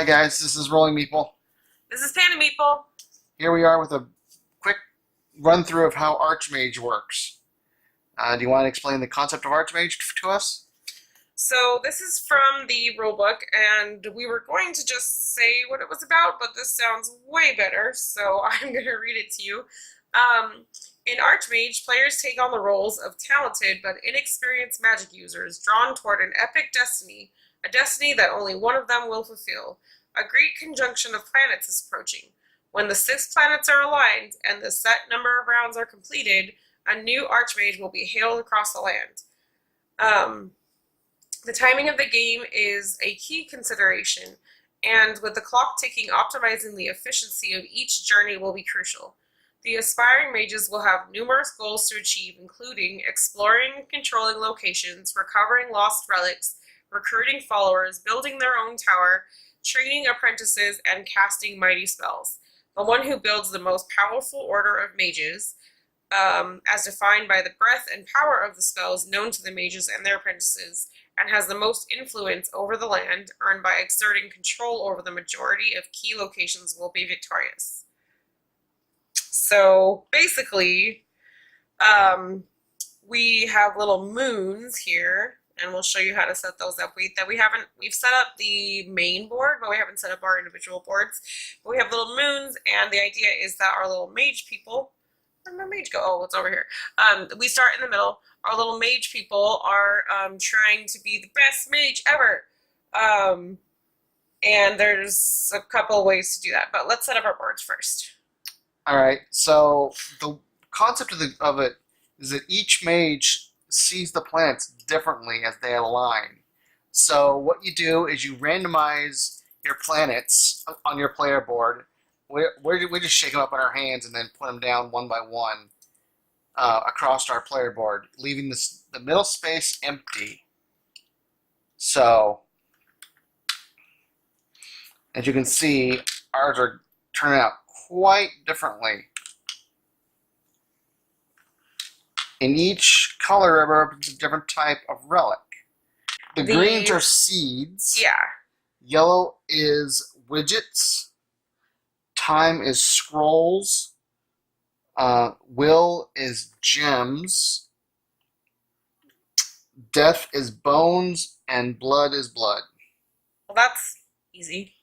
Hi guys, this is Rolling Meeple. This is Panda Meeple. Here we are with a quick run through of how Archmage works. Do you want to explain the concept of Archmage to us? So this is from the rulebook, and we were going to just say what it was about, but this sounds way better, so I'm going to read it to you. In Archmage, players take on the roles of talented but inexperienced magic users drawn toward an epic destiny, a destiny that only one of them will fulfill. A great conjunction of planets is approaching. When the 6 planets are aligned and the set number of rounds are completed, a new Archmage will be hailed across the land. The timing of the game is a key consideration, and with the clock ticking, optimizing the efficiency of each journey will be crucial. The aspiring mages will have numerous goals to achieve, including exploring and controlling locations, recovering lost relics, recruiting followers, building their own tower, training apprentices, and casting mighty spells. The one who builds the most powerful order of mages, as defined by the breadth and power of the spells known to the mages and their apprentices, and has the most influence over the land, earned by exerting control over the majority of key locations, will be victorious. So basically, we have little moons here, and we'll show you how to set those up. We've set up the main board, but we haven't set up our individual boards. But we have little moons, and the idea is that our little mage people, where'd my mage go? Oh, it's over here. We start in the middle. Our little mage people are trying to be the best mage ever. And there's a couple ways to do that, but let's set up our boards first. Alright, so the concept of it is that each mage sees the planets differently as they align. So what you do is you randomize your planets on your player board. We just shake them up in our hands and then put them down one by one across our player board, leaving the middle space empty. So, as you can see, ours are turning out quite differently. In each color represents a different type of relic. The greens are seeds. Yeah. Yellow is widgets. Time is scrolls. Will is gems. Death is bones, and blood is blood. Well, that's easy.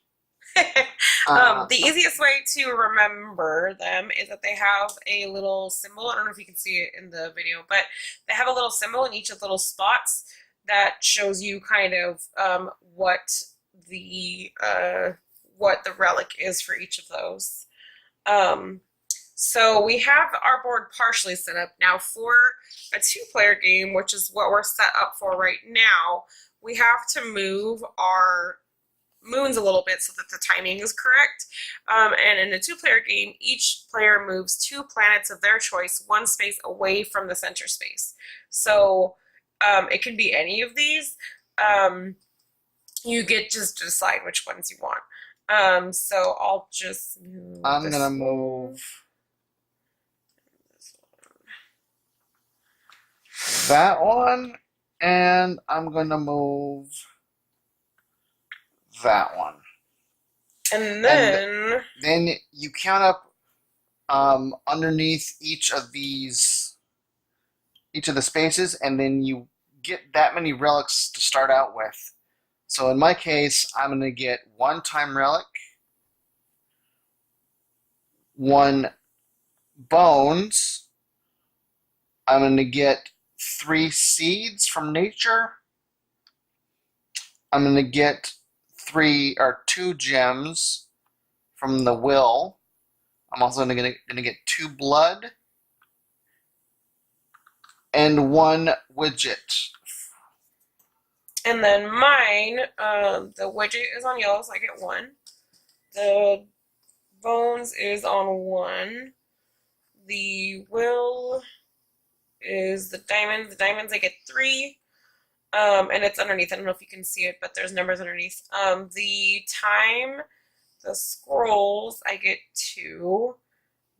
The easiest way to remember them is that they have a little symbol. I don't know if you can see it in the video, but they have a little symbol in each of the little spots that shows you kind of what the relic is for each of those. So we have our board partially set up. Now for a 2-player game, which is what we're set up for right now, we have to move our moons a little bit so that the timing is correct. And in a 2-player game, each player moves 2 planets of their choice, 1 space away from the center space. So it can be any of these. You get just to decide which ones you want. So I'll just move I'm gonna move that one, and I'm gonna move that one. And then you count up underneath each of the spaces, and then you get that many relics to start out with. So in my case, I'm going to get 1 time relic, 1 bones. I'm going to get 3 seeds from nature. I'm going to get 2 gems from the will. I'm also going to get 2 blood and 1 widget. And then mine, the widget is on yellow, so I get 1. The bones is on 1. The will is the diamonds. The diamonds I get 3. And it's underneath. I don't know if you can see it, but there's numbers underneath. The time, the scrolls, I get 2.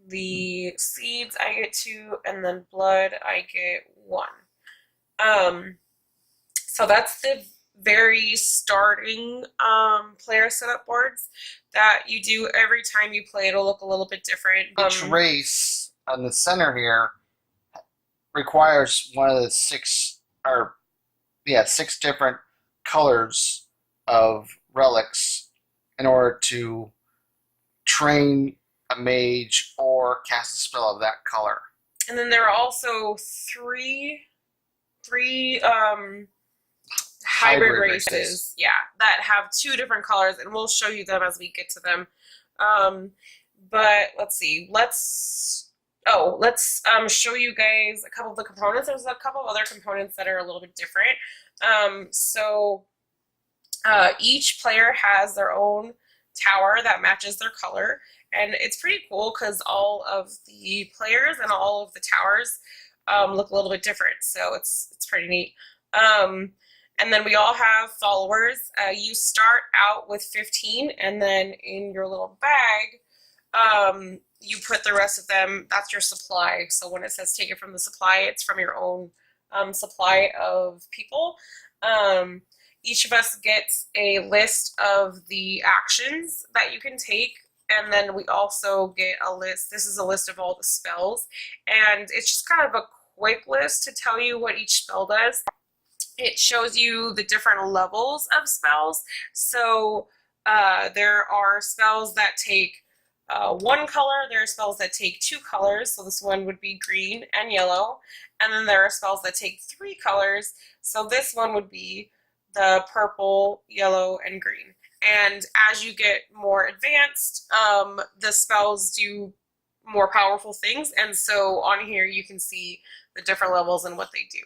The seeds, I get 2. And then blood, I get 1. So that's the very starting player setup boards that you do every time you play. It'll look a little bit different. Each race on the center here requires one of the six different colors of relics in order to train a mage or cast a spell of that color. And then there are also three hybrid races, yeah, that have 2 different colors, and we'll show you them as we get to them. But let's see. Let's show you guys a couple of the components. There's a couple of other components that are a little bit different. Each player has their own tower that matches their color, and it's pretty cool because all of the players and all of the towers look a little bit different, so it's pretty neat. And then we all have followers. You start out with 15, and then in your little bag, you put the rest of them. That's your supply. So when it says take it from the supply, it's from your own supply of people. Each of us gets a list of the actions that you can take, and then we also get a list. This is a list of all the spells, and it's just kind of a quick list to tell you what each spell does. It shows you the different levels of spells. So there are spells that take 1 color, there are spells that take 2 colors, so this one would be green and yellow, and then there are spells that take 3 colors, so this one would be the purple, yellow, and green. And as you get more advanced, the spells do more powerful things, and so on here you can see the different levels and what they do.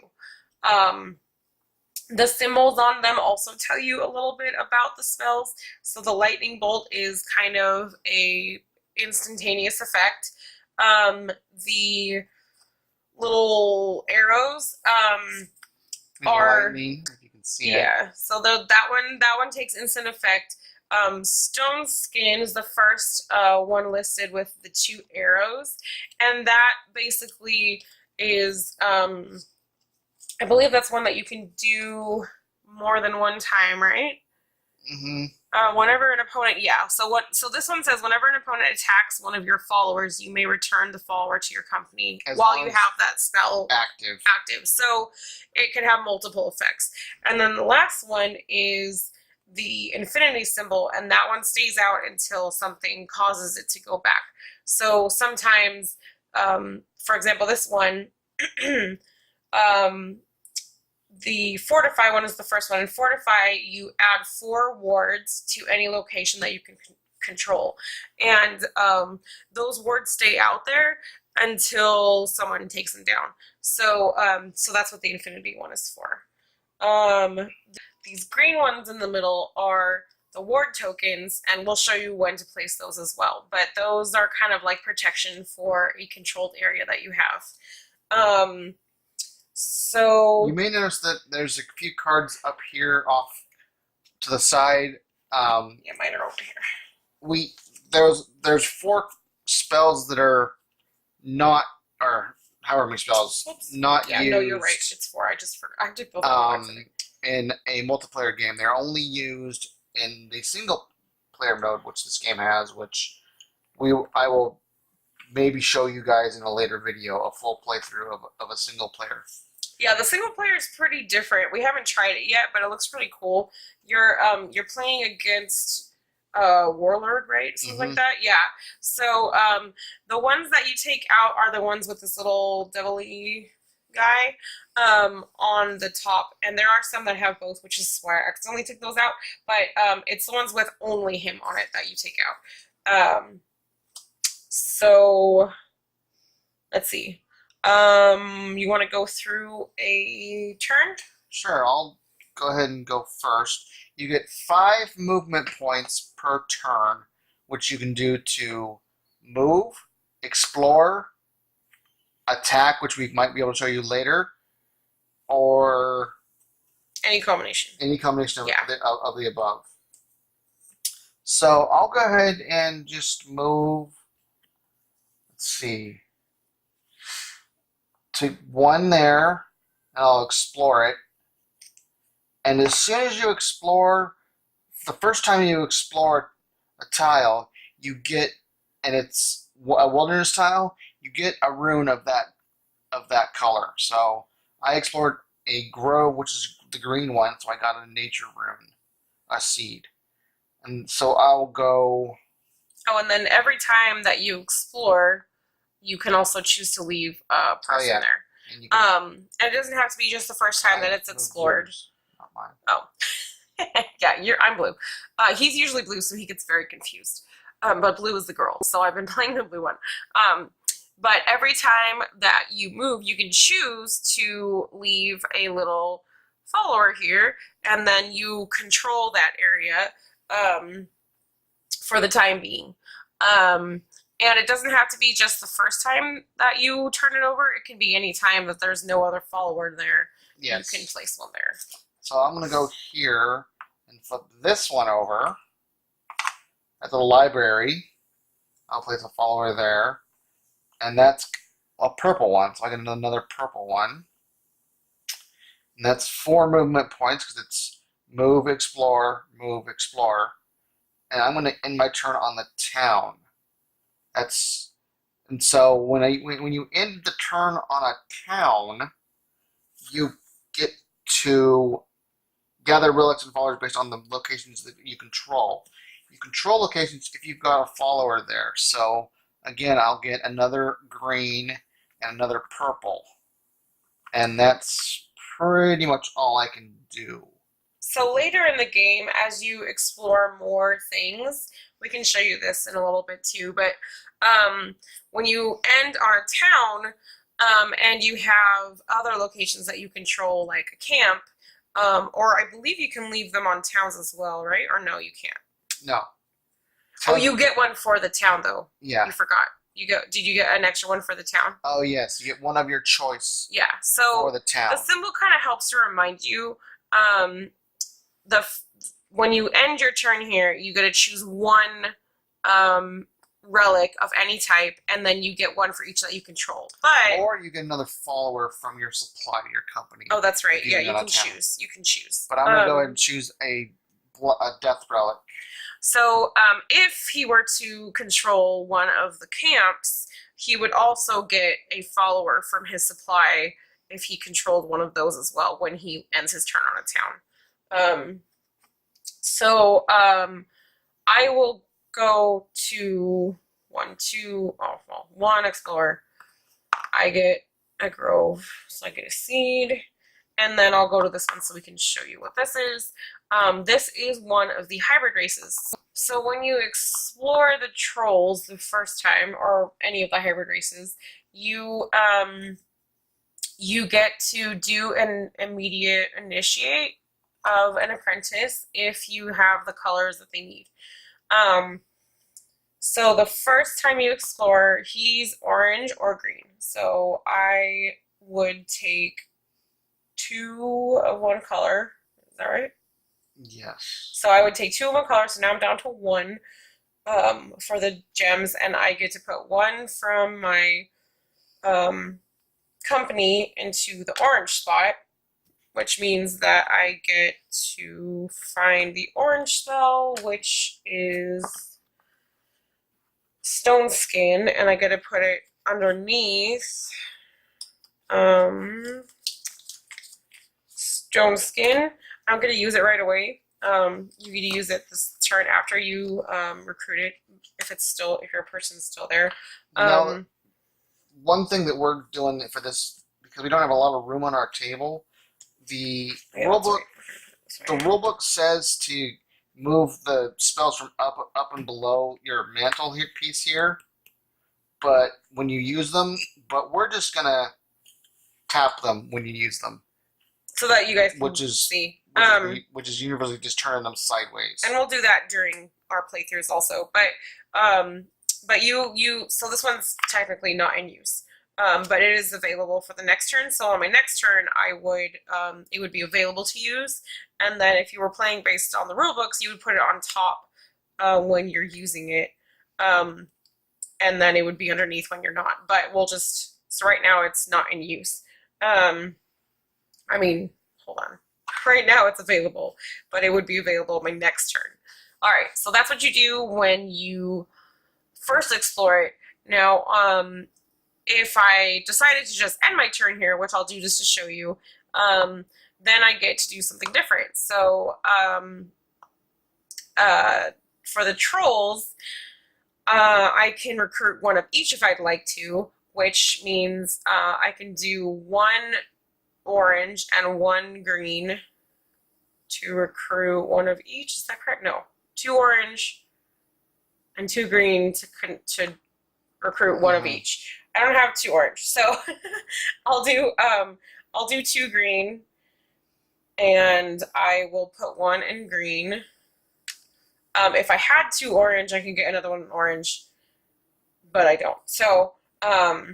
The symbols on them also tell you a little bit about the spells. So the lightning bolt is kind of a instantaneous effect. The little arrows are lightning, if you can see it. So that one takes instant effect. Stone Skin is the first one listed with the 2 arrows, and that basically is I believe that's one that you can do more than one time, right? Mm-hmm. Whenever an opponent, So this one says whenever an opponent attacks one of your followers, you may return the follower to your company while you have that spell active. So it can have multiple effects. And then the last one is the infinity symbol, and that one stays out until something causes it to go back. So sometimes, for example, this one. The Fortify one is the first one. In Fortify, you add 4 wards to any location that you can control. And those wards stay out there until someone takes them down. So that's what the Infinity one is for. These green ones in the middle are the ward tokens, and we'll show you when to place those as well. But those are kind of like protection for a controlled area that you have. So you may notice that there's a few cards up here off to the side. Yeah, mine are over here. There's 4 spells that are not, or however many spells not used. No, you're right. It's 4. I just forgot. I did both. In a multiplayer game, they're only used in the single player mode, which this game has, which I will maybe show you guys in a later video, a full playthrough of a single player. Yeah, the single player is pretty different. We haven't tried it yet, but it looks pretty cool. You're playing against Warlord, right? Something like that. Yeah. So the ones that you take out are the ones with this little devil-y guy on the top, and there are some that have both, which is why I accidentally took those out. But it's the ones with only him on it that you take out. So let's see. You want to go through a turn? Sure, I'll go ahead and go first. You get 5 movement points per turn, which you can do to move, explore, attack, which we might be able to show you later, or any combination. Any combination of the above. So I'll go ahead and just move. Let's see. To 1 there, and I'll explore it. And as soon as you explore, the first time you explore a tile, you get, and it's a wilderness tile, you get a rune of that color. So I explored a grove, which is the green one, so I got a nature rune, a seed. And so I'll go. Oh, and then every time that you explore, you can also choose to leave a person there. And you can, and it doesn't have to be just the first time that it's explored. Not mine. Oh, yeah, I'm blue. He's usually blue, so he gets very confused. But blue is the girl, so I've been playing the blue one. But every time that you move, you can choose to leave a little follower here, and then you control that area for the time being. And it doesn't have to be just the first time that you turn it over. It can be any time that there's no other follower there. Yes. You can place one there. So I'm going to go here and flip this one over at the library. I'll place a follower there. And that's a purple one, so I get another purple one. And that's 4 movement points because it's move, explore, move, explore. And I'm going to end my turn on the town. And so when you end the turn on a town, you get to gather relics and followers based on the locations that you control. You control locations if you've got a follower there. So again, I'll get another green and another purple. And that's pretty much all I can do. So later in the game, as you explore more things, we can show you this in a little bit too, but when you end on a town and you have other locations that you control, like a camp, or I believe you can leave them on towns as well, right? Or no, you can't? No. Oh, you get one for the town, though. Yeah. You forgot. Did you get an extra one for the town? Oh, yes. You get one of your choice. Yeah. So for the town. The symbol kind of helps to remind you when you end your turn here, you get to choose one relic of any type, and then you get one for each that you control. Or you get another follower from your supply, your company. Oh, that's right. Yeah, you can choose. You can choose. But I'm going to go ahead and choose a death relic. So if he were to control one of the camps, he would also get a follower from his supply if he controlled one of those as well when he ends his turn on a town. I will go to one explorer. I get a grove, so I get a seed, and then I'll go to this one so we can show you what this is. This is one of the hybrid races. So when you explore the trolls the first time, or any of the hybrid races, you get to do an immediate initiate of an apprentice if you have the colors that they need. So the first time you explore, he's orange or green. So I would take 2 of one color. Is that right? Yes. So I would take 2 of one color, so now I'm down to 1 for the gems, and I get to put 1 from my company into the orange spot, which means that I get to find the orange spell, which is Stone Skin, and I get to put it underneath Stone Skin. I'm going to use it right away. You get to use it this turn after you recruit it, if your person's still there. Now, one thing that we're doing for this, because we don't have a lot of room on our table, the rulebook says to move the spells from up and below your mantle piece here, but when you use them, but we're just gonna tap them when you use them, so that you guys can see. Which is universally just turning them sideways. And we'll do that during our playthroughs also. But you so this one's technically not in use. But it is available for the next turn. So on my next turn, it would be available to use. And then if you were playing based on the rulebooks, you would put it on top when you're using it. And then it would be underneath when you're not. But so right now it's not in use. Hold on. right now it's available, but it would be available my next turn. All right, so that's what you do when you first explore it. Now, if I decided to just end my turn here, which I'll do just to show you, then I get to do something different. So for the trolls, I can recruit one of each if I'd like to, which means I can do 1 orange and 1 green to recruit one of each. Is that correct? No. 2 orange and 2 green to recruit one of each. I don't have 2 orange, so I'll do 2 green, and I will put 1 in green. If I had 2 orange, I could get another 1 in orange, but I don't. So I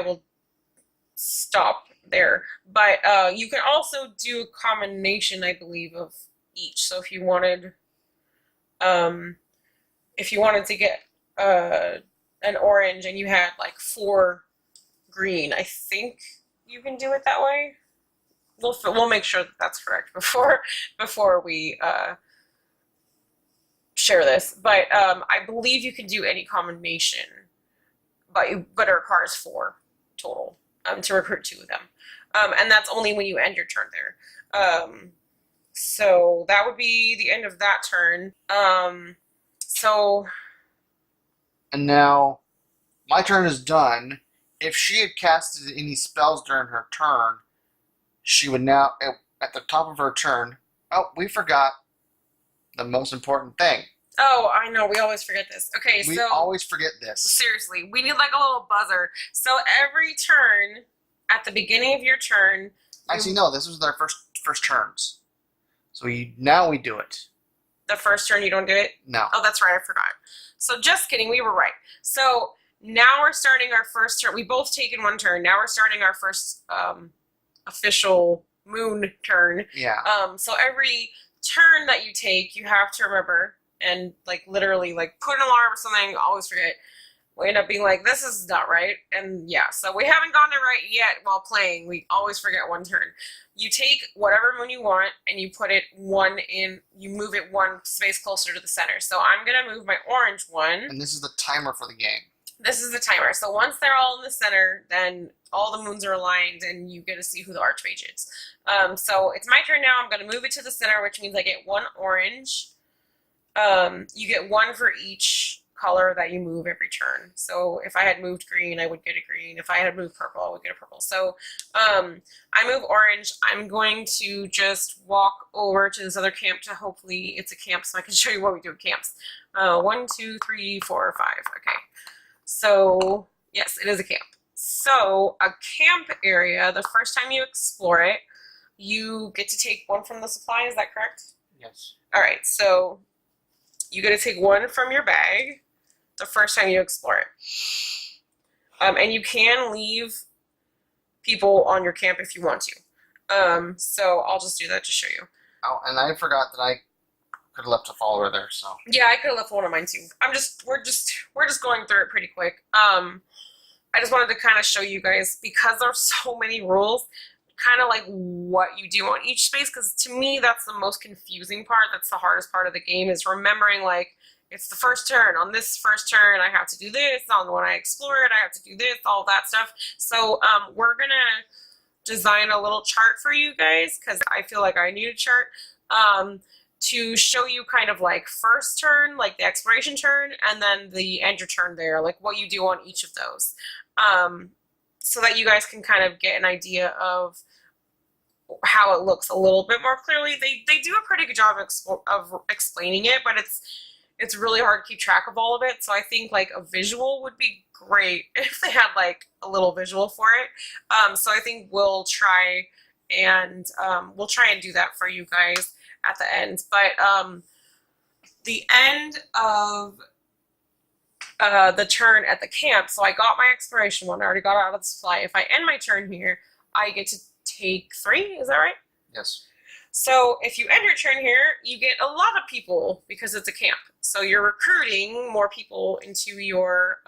will stop there. But you can also do a combination, I believe, of each. So if you wanted to get an orange and you had like 4 green, I think you can do it that way. We'll make sure that that's correct before we share this. But I believe you can do any combination, but it requires 4 total to recruit 2 of them, and that's only when you end your turn there. So that would be the end of that turn. And now, my turn is done. If she had casted any spells during her turn, she would now, at the top of her turn, oh, we forgot the most important thing. Oh, I know, we always forget this. Okay, we always forget this. Seriously, we need like a little buzzer. So every turn, at the beginning of your turn... Actually, no, this was their first turns. So now we do it. The first turn you don't do it? No. Oh, that's right, I forgot. So just kidding, we were right. So now we're starting our first turn. We both taken 1 turn. Now we're starting our first official moon turn. Yeah. So every turn that you take, you have to remember and like literally like put an alarm or something. Always forget. We end up being like, this is not right. And yeah, so we haven't gotten it right yet while playing. We always forget 1 turn. You take whatever moon you want and you put it you move it 1 space closer to the center. So I'm going to move my orange one. And this is the timer for the game. This is the timer. So once they're all in the center, then all the moons are aligned and you get to see who the Archmage is. So it's my turn now. I'm going to move it to the center, which means I get 1 orange. You get 1 for each color that you move every turn. So if I had moved green, I would get a green. If I had moved purple, I would get a purple. So I move orange. I'm going to just walk over to this other camp to hopefully it's a camp so I can show you what we do at camps. 1, 2, 3, 4, 5. Okay. So yes, it is a camp. So a camp area, the first time you explore it, you get to take 1 from the supply. Is that correct? Yes. All right. So you get to take 1 from your bag the first time you explore it. And you can leave people on your camp if you want to. So I'll just do that to show you. Oh, and I forgot that I could have left a follower there, so. Yeah, I could have left 1 of mine too. We're just going through it pretty quick. I just wanted to kind of show you guys, because there's so many rules, kind of like what you do on each space, because to me that's the most confusing part. That's the hardest part of the game, is remembering like it's the first turn. On this first turn I have to do this, on when I explore it I have to do this, all that stuff. So we're gonna design a little chart for you guys, because I feel like I need a chart to show you kind of like first turn, like the exploration turn, and then the end your turn there, like what you do on each of those, so that you guys can kind of get an idea of how it looks a little bit more clearly. They do a pretty good job of explaining it, but it's really hard to keep track of all of it. So I think like a visual would be great if they had like a little visual for it. So I think we'll try and do that for you guys at the end. But the end of the turn at the camp, so I got my exploration 1. I already got out of the supply. If I end my turn here, I get to take 3. Is that right? Yes. So if you end your turn here, you get a lot of people because it's a camp. So you're recruiting more people into your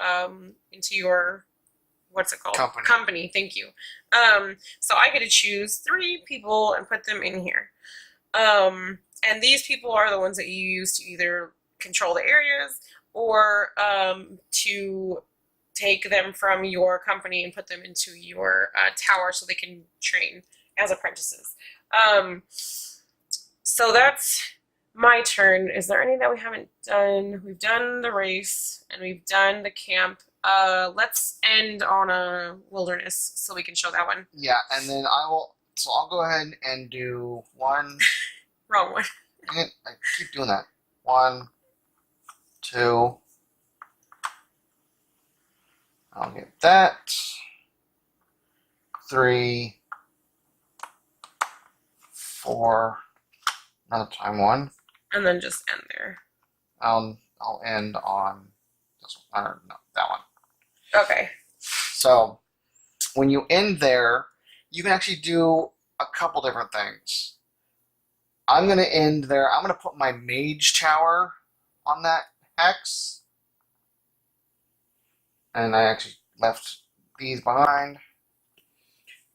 what's it called? Company. Company, thank you. So I get to choose 3 people and put them in here. And these people are the ones that you use to either control the areas or to take them from your company and put them into your tower so they can train as apprentices. So that's my turn. Is there any that we haven't done? We've done the race and we've done the camp. Let's end on a wilderness so we can show that one. Yeah, and then I'll go ahead and do 1. Wrong one. I keep doing that. 1, 2. I'll get that. 3, 4. Another time 1. And then just end there. I'll end on this one. Or no, that one. Okay. So when you end there, you can actually do a couple different things. I'm going to end there. I'm going to put my mage tower on that hex. And I actually left these behind.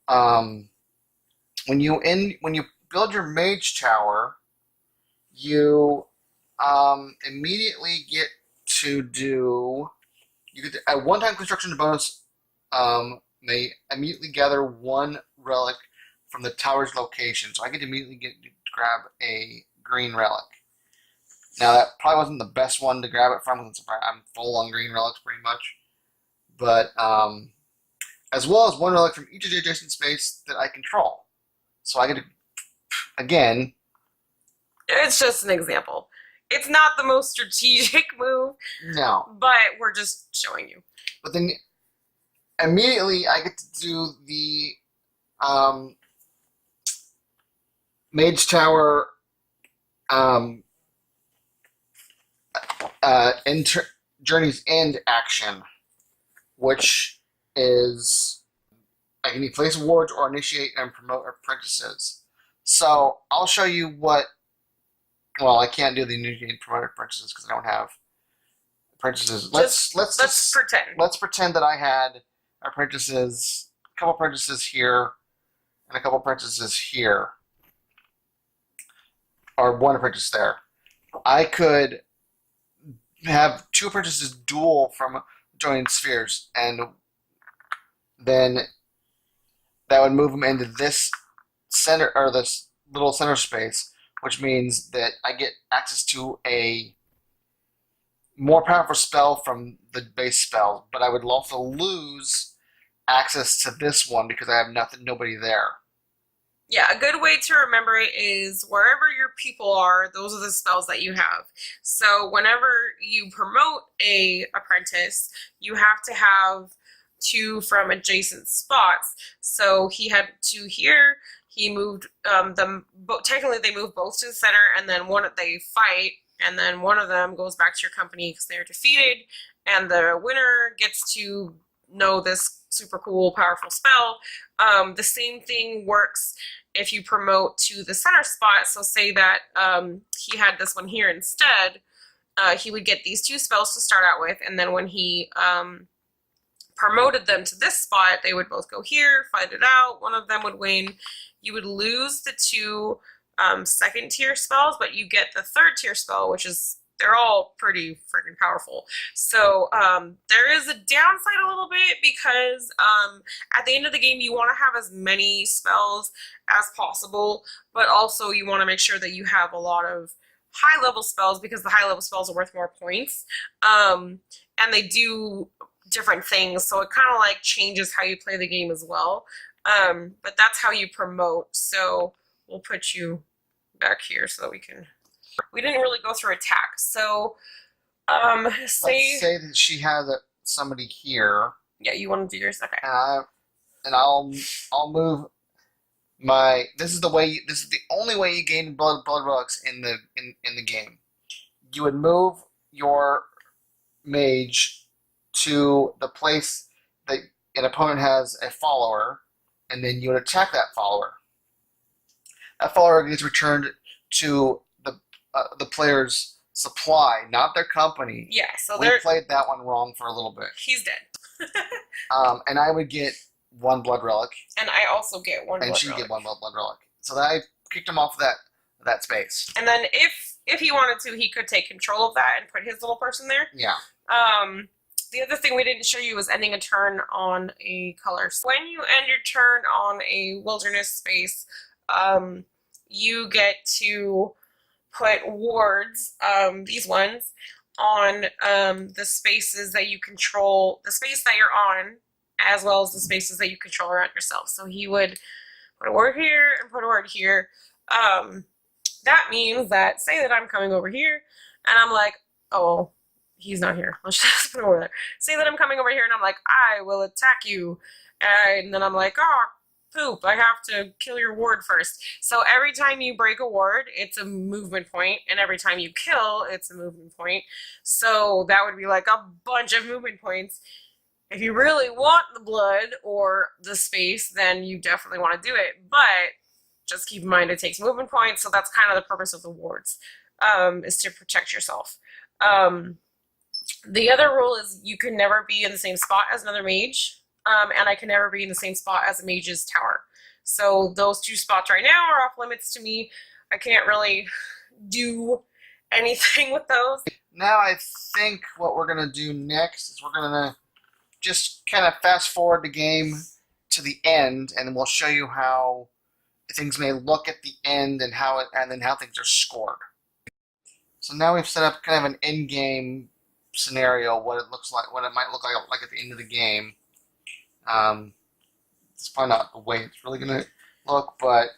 When you build your mage tower, you immediately get to do. You get a one-time construction bonus. May immediately gather 1 relic from the tower's location. So I get to immediately grab a green relic. Now that probably wasn't the best one to grab it from, since I'm full on green relics pretty much. But as well as 1 relic from each of the adjacent space that I control. So I get to, again. It's just an example. It's not the most strategic move. No. But we're just showing you. But then immediately I get to do the Mage Tower Journey's End action, which is I can place awards or initiate and promote apprentices. So I'll show you what. Well, I can't do the initiate and promote apprentices because I don't have apprentices. Let's pretend. Let's pretend that I had apprentices, a couple apprentices here, and a couple apprentices here, or 1 apprentice there. I could have 2 apprentices duel from joining spheres, and then that would move them into this center, or this little center space, which means that I get access to a more powerful spell from the base spell, but I would also lose access to this one because I have nobody there. Yeah, a good way to remember it is wherever your people are, those are the spells that you have. So whenever you promote a apprentice, you have to have 2 from adjacent spots. So he had 2 here. He moved them. Technically, they move both to the center, and then they fight, and then one of them goes back to your company because they're defeated, and the winner gets to know this super cool, powerful spell. The same thing works if you promote to the center spot. So say that he had this one here instead, he would get these 2 spells to start out with, and then when he promoted them to this spot, they would both go here, fight it out, one of them would win. You would lose the 2 second tier spells, but you get the 3rd tier spell, which is, they're all pretty freaking powerful. So there is a downside a little bit because at the end of the game you want to have as many spells as possible, but also you want to make sure that you have a lot of high level spells because the high level spells are worth more points, and they do different things, so it kind of like changes how you play the game as well. But that's how you promote. So we'll put you back here so that we didn't really go through attack. So let's say that she has somebody here. Yeah, you want to do yours? Okay. And I'll move my. This is the only way you gain blood relics in the game. You would move your mage to the place that an opponent has a follower, and then you would attack that follower. That follower gets returned to the player's supply, not their company. Yeah, so we played that one wrong for a little bit. He's dead. And I would get 1 blood relic, And I also get 1 and blood she'd relic. get 1 blood relic. So that I kicked him off of that space. And then if he wanted to, he could take control of that and put his little person there. Yeah. The other thing we didn't show you was ending a turn on a color. So when you end your turn on a wilderness space, you get to put wards, these ones, on the spaces that you control, the space that you're on, as well as the spaces that you control around yourself. So he would put a word here and put a word here. That means that, say that I'm coming over here, and I'm like, oh, he's not here. Let's just put it over there. Say that I'm coming over here, and I'm like, I will attack you. And then I'm like, oh, poop, I have to kill your ward first. So every time you break a ward, it's a movement point, and every time you kill, it's a movement point. So that would be like a bunch of movement points. If you really want the blood or the space, then you definitely want to do it. But just keep in mind it takes movement points, so that's kind of the purpose of the wards, is to protect yourself. The other rule is you can never be in the same spot as another mage, and I can never be in the same spot as a mage's tower. So those 2 spots right now are off limits to me. I can't really do anything with those. Now I think what we're going to do next is we're going to just kind of fast forward the game to the end, and then we'll show you how things may look at the end and then how things are scored. So now we've set up kind of an end game scenario, what it looks like, what it might look like at the end of the game. It's probably not the way it's really going to look, but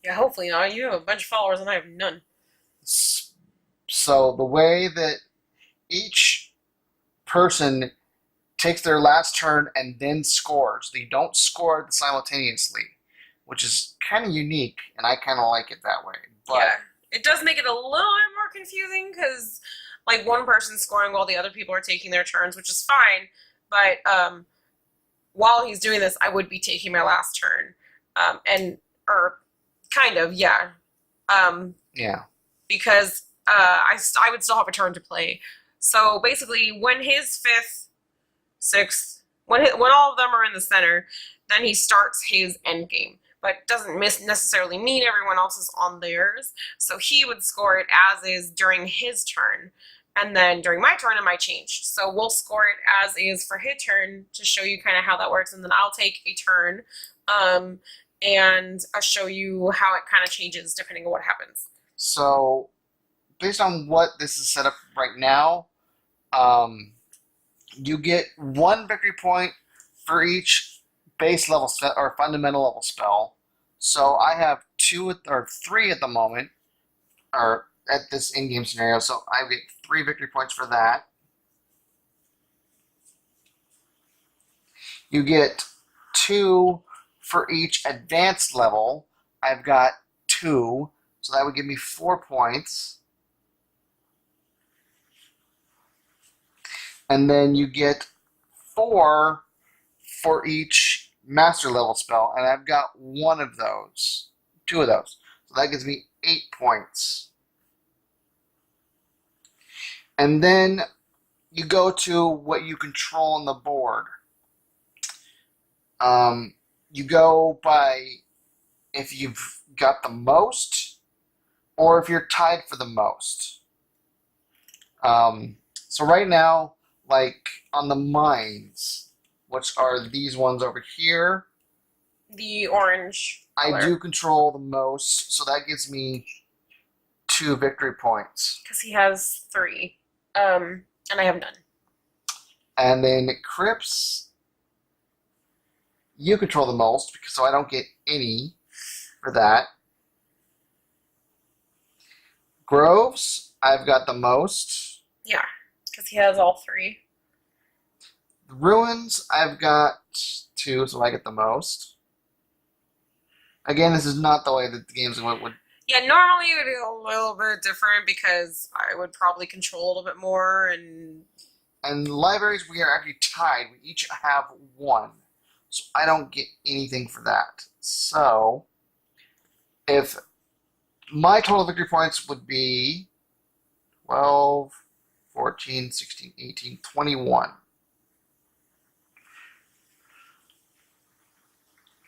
yeah, hopefully not. You have a bunch of followers and I have none. So the way that each person takes their last turn and then scores, they don't score simultaneously, which is kind of unique, and I kind of like it that way. But yeah, it does make it a little bit more confusing because, like, one person's scoring while the other people are taking their turns, which is fine. But while he's doing this, I would be taking my last turn, yeah. Yeah. Because I would still have a turn to play. So basically, when his 5th, 6th, when all of them are in the center, then he starts his end game. But doesn't necessarily mean everyone else is on theirs. So he would score it as is during his turn. And then during my turn, it might change. So we'll score it as is for his turn to show you kind of how that works. And then I'll take a turn and I'll show you how it kind of changes depending on what happens. So based on what this is set up right now, you get 1 victory point for each base level spell or fundamental level spell. So I have 2 or 3 at the moment, or at this in-game scenario. So I get 3 victory points for that. You get 2 for each advanced level. I've got 2, so that would give me 4 points. And then you get 4 for each master level spell, and I've got 1 of those, 2 of those. So that gives me 8 points. And then you go to what you control on the board. You go by if you've got the most, or if you're tied for the most. So right now, like on the mines, which are these ones over here, The orange color. I do control the most, so that gives me 2 victory points. Because he has 3, and I have none. And then Crypts, you control the most, so I don't get any for that. Groves, I've got the most. Yeah, because he has all 3. The Ruins, I've got 2, so I get the most. Again, this is not the way that the games would. Yeah, normally it would be a little bit different because I would probably control a little bit more. And libraries, we are actually tied. We each have 1. So I don't get anything for that. So if my total victory points would be 12, 14, 16, 18, 21.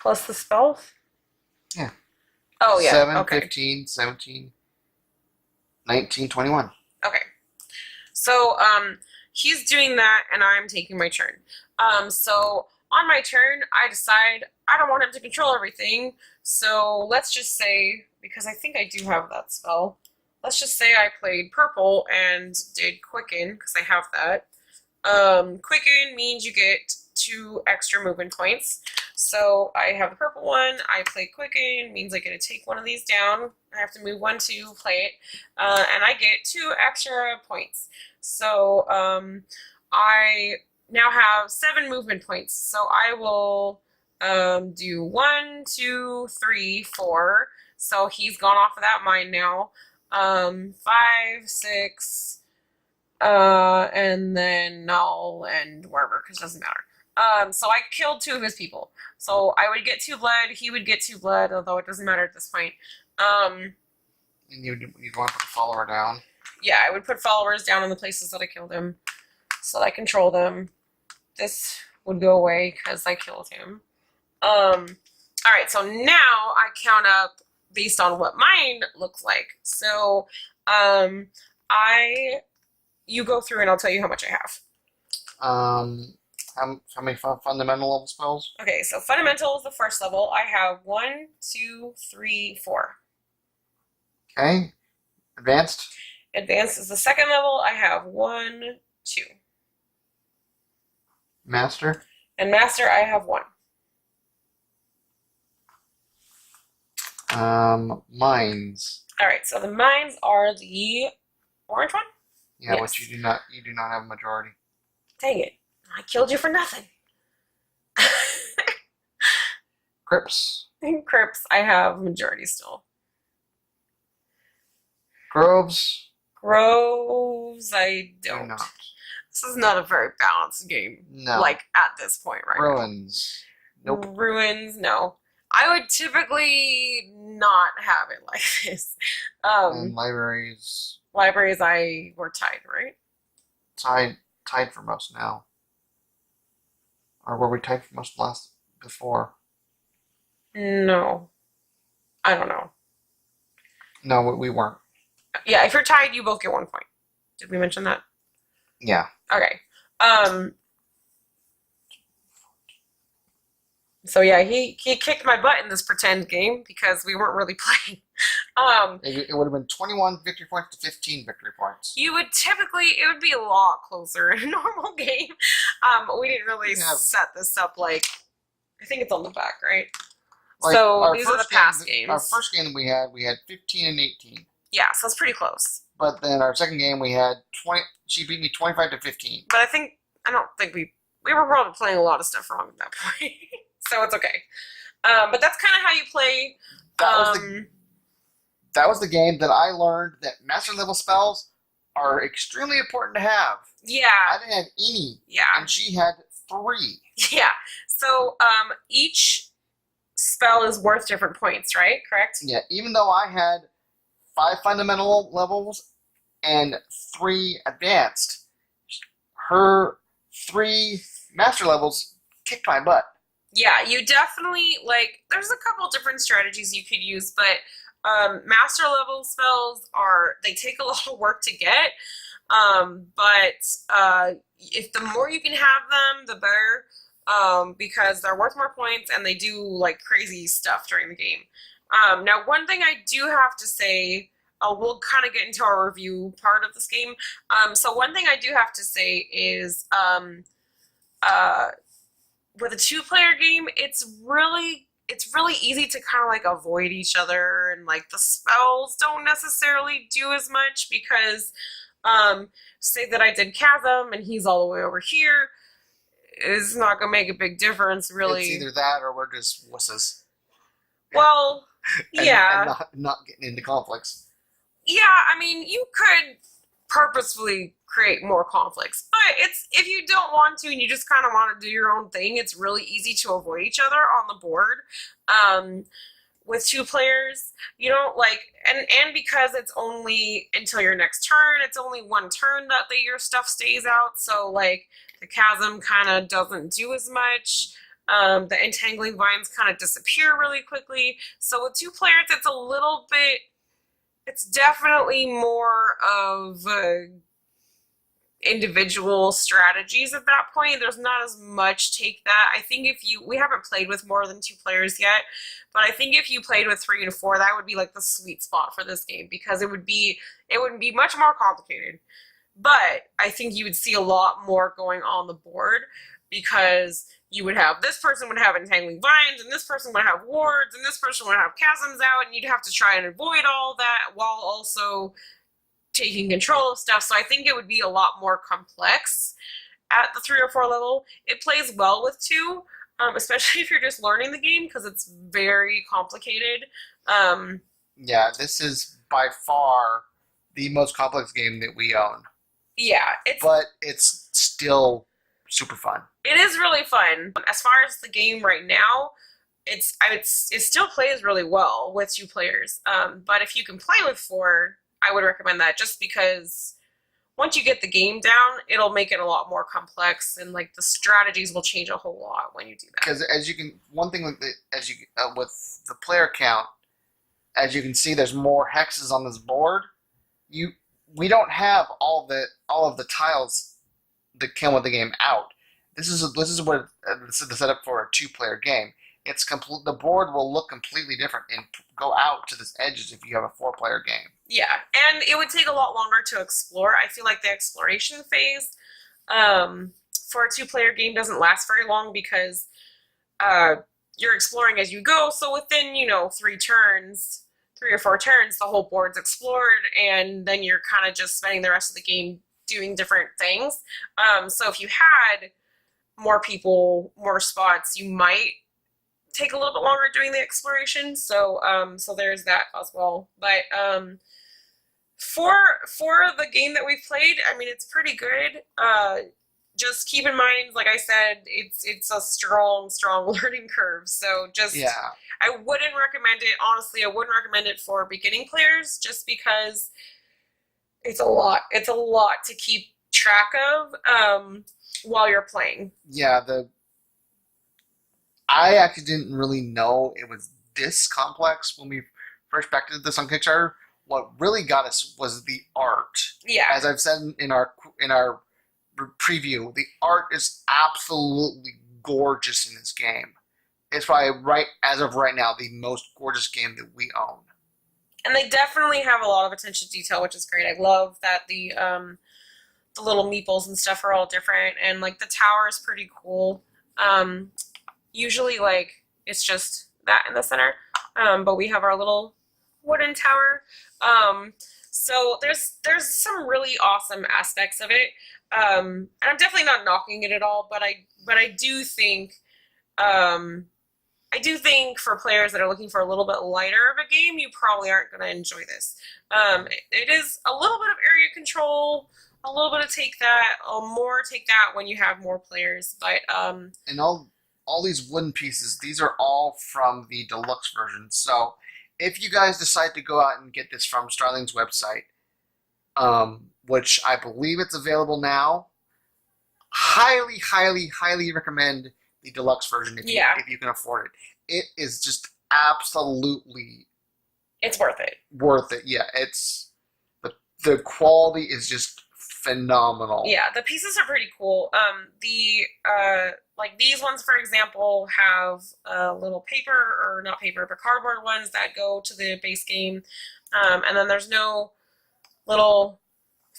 Plus the spells? Yeah. Oh, yeah. 7, Okay. 15, 17, 19, 21. Okay. So, he's doing that, and I'm taking my turn. So on my turn, I decide I don't want him to control everything. So let's just say, because I think I do have that spell, let's just say I played purple and did Quicken, because I have that. Quicken means you get 2 extra movement points. So I have the purple one, I play Quicken, means I get to take one of these down. I have to move one to play it, and I get 2 extra points. So I now have 7 movement points. So I will do 1, 2, 3, 4. So he's gone off of that mine now. 5, 6, and then I'll end wherever, because it doesn't matter. So I killed 2 of his people. So I would get 2 blood, he would get 2 blood, although it doesn't matter at this point. And you'd want to put the follower down. Yeah, I would put followers down in the places that I killed him, so that I control them. This would go away because I killed him. Alright, so now I count up based on what mine looks like. So, you go through and I'll tell you how much I have. How many fundamental level spells? Okay, so fundamental is the first level. I have 1, 2, 3, 4. Okay. Advanced? Advanced is the second level. I have 1, 2. Master? And master, I have 1. Mines. Alright, so the mines are the orange one? Yeah, Yes. which you do not have a majority. Dang it. I killed you for nothing. Crypts. In crypts, I have majority still. Groves. Groves, I Do don't. not. This is not a very balanced game. No. Like, at this point right Ruins. now. Nope. Ruins, no. I would typically not have it like this. And libraries. Libraries, we're tied, right? Tied for most now. Or were we tied for most before? No. I don't know. No, we weren't. Yeah, if you're tied, you both get 1 point. Did we mention that? Yeah. Okay. So yeah, he kicked my butt in this pretend game because we weren't really playing. It would have been 21 victory points to 15 victory points. It would be a lot closer in a normal game. We didn't really set this up like, I think it's on the back, right? Like so these are the past games. Our first game we had 15 and 18. Yeah, so it's pretty close. But then our second game we had 20. She beat me 25 to 15. But I don't think we were probably playing a lot of stuff wrong at that point. So it's okay. But that's kind of how you play. That was the game that I learned that master level spells are extremely important to have. Yeah. I didn't have any. Yeah. And she had 3. Yeah. So each spell is worth different points, right? Correct? Yeah. Even though I had 5 fundamental levels and 3 advanced, her 3 master levels kicked my butt. Yeah, you definitely, like, there's a couple different strategies you could use, but master level spells they take a lot of work to get, but if the more you can have them, the better, because they're worth more points and they do, like, crazy stuff during the game. Now, one thing I do have to say, we'll kind of get into our review part of this game, so one thing I do have to say is, with a 2-player game, it's really easy to kind of like avoid each other, and like the spells don't necessarily do as much because say that I did Chasm and he's all the way over here, it's not gonna make a big difference really. It's either that or we're just wusses. Well, yeah. And not getting into conflicts. Yeah, I mean, you could purposefully create more conflicts, but if you don't want to and you just kind of want to do your own thing, it's really easy to avoid each other on the board. With 2 players, you don't like, and because it's only until your next turn, it's only 1 turn that your stuff stays out, so like the Chasm kind of doesn't do as much. The entangling vines kind of disappear really quickly. So with 2 players, it's a little bit. It's definitely more of individual strategies at that point. There's not as much take that. I think we haven't played with more than 2 players yet, but I think if you played with 3 and 4, that would be like the sweet spot for this game, because it wouldn't be much more complicated. But I think you would see a lot more going on the board, because you would have, this person would have entangling vines, and this person would have wards, and this person would have chasms out, and you'd have to try and avoid all that while also taking control of stuff. So I think it would be a lot more complex at the 3 or 4 level. It plays well with 2, especially if you're just learning the game, because it's very complicated. Yeah, this is by far the most complex game that we own. Yeah, but it's still super fun. It is really fun. As far as the game right now, it still plays really well with 2 players. But if you can play with 4, I would recommend that, just because once you get the game down, it'll make it a lot more complex, and like the strategies will change a whole lot when you do that. Because one thing with the player count, as you can see, there's more hexes on this board. We don't have all of the tiles that come with the game out. This is the setup for a 2-player game. The board will look completely different and go out to the edges if you have a 4-player game. Yeah, and it would take a lot longer to explore. I feel like the exploration phase for a 2-player game doesn't last very long, because you're exploring as you go. So within 3 or 4 turns, the whole board's explored, and then you're kind of just spending the rest of the game doing different things. So if you had more people, more spots, you might take a little bit longer doing the exploration. So there's that as well. But for the game that we've played, I mean, it's pretty good. Just keep in mind, like I said, it's a strong learning curve. So I wouldn't recommend it. Honestly, I wouldn't recommend it for beginning players, just because it's a lot. It's a lot to keep track of while you're playing. Yeah, I actually didn't really know it was this complex when we first backed this on Kickstarter. What really got us was the art. Yeah. As I've said in our preview, the art is absolutely gorgeous in this game. It's probably as of right now, the most gorgeous game that we own. And they definitely have a lot of attention to detail, which is great. I love that the little meeples and stuff are all different, and like the tower is pretty cool. Usually, like, it's just that in the center, but we have our little wooden tower. So there's some really awesome aspects of it, and I'm definitely not knocking it at all. But I do think for players that are looking for a little bit lighter of a game, you probably aren't going to enjoy this. It is a little bit of area control, a little bit of more take that when you have more players, but and all these wooden pieces, these are all from the deluxe version. So if you guys decide to go out and get this from Starling's website, which I believe it's available now, highly recommend the deluxe version if you can afford it. It is just absolutely... It's worth it. Worth it, yeah. It's the quality is just phenomenal. Yeah, the pieces are pretty cool. Like these ones, for example, have a little paper, or not paper, but cardboard ones that go to the base game. And then there's no little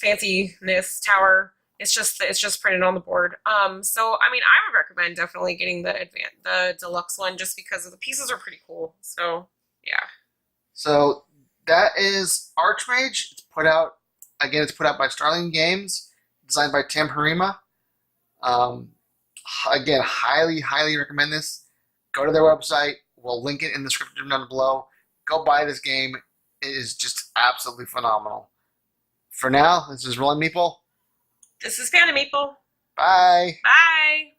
fanciness tower. It's just printed on the board. So I mean, I would recommend definitely getting the deluxe one, just because the pieces are pretty cool. So yeah. So that is Archmage. It's put out by Starling Games, designed by Tim Heerema. Again, highly recommend this. Go to their website. We'll link it in the description down below. Go buy this game. It is just absolutely phenomenal. For now, this is Rolling Meeple. This is Panda Meeple. Bye. Bye.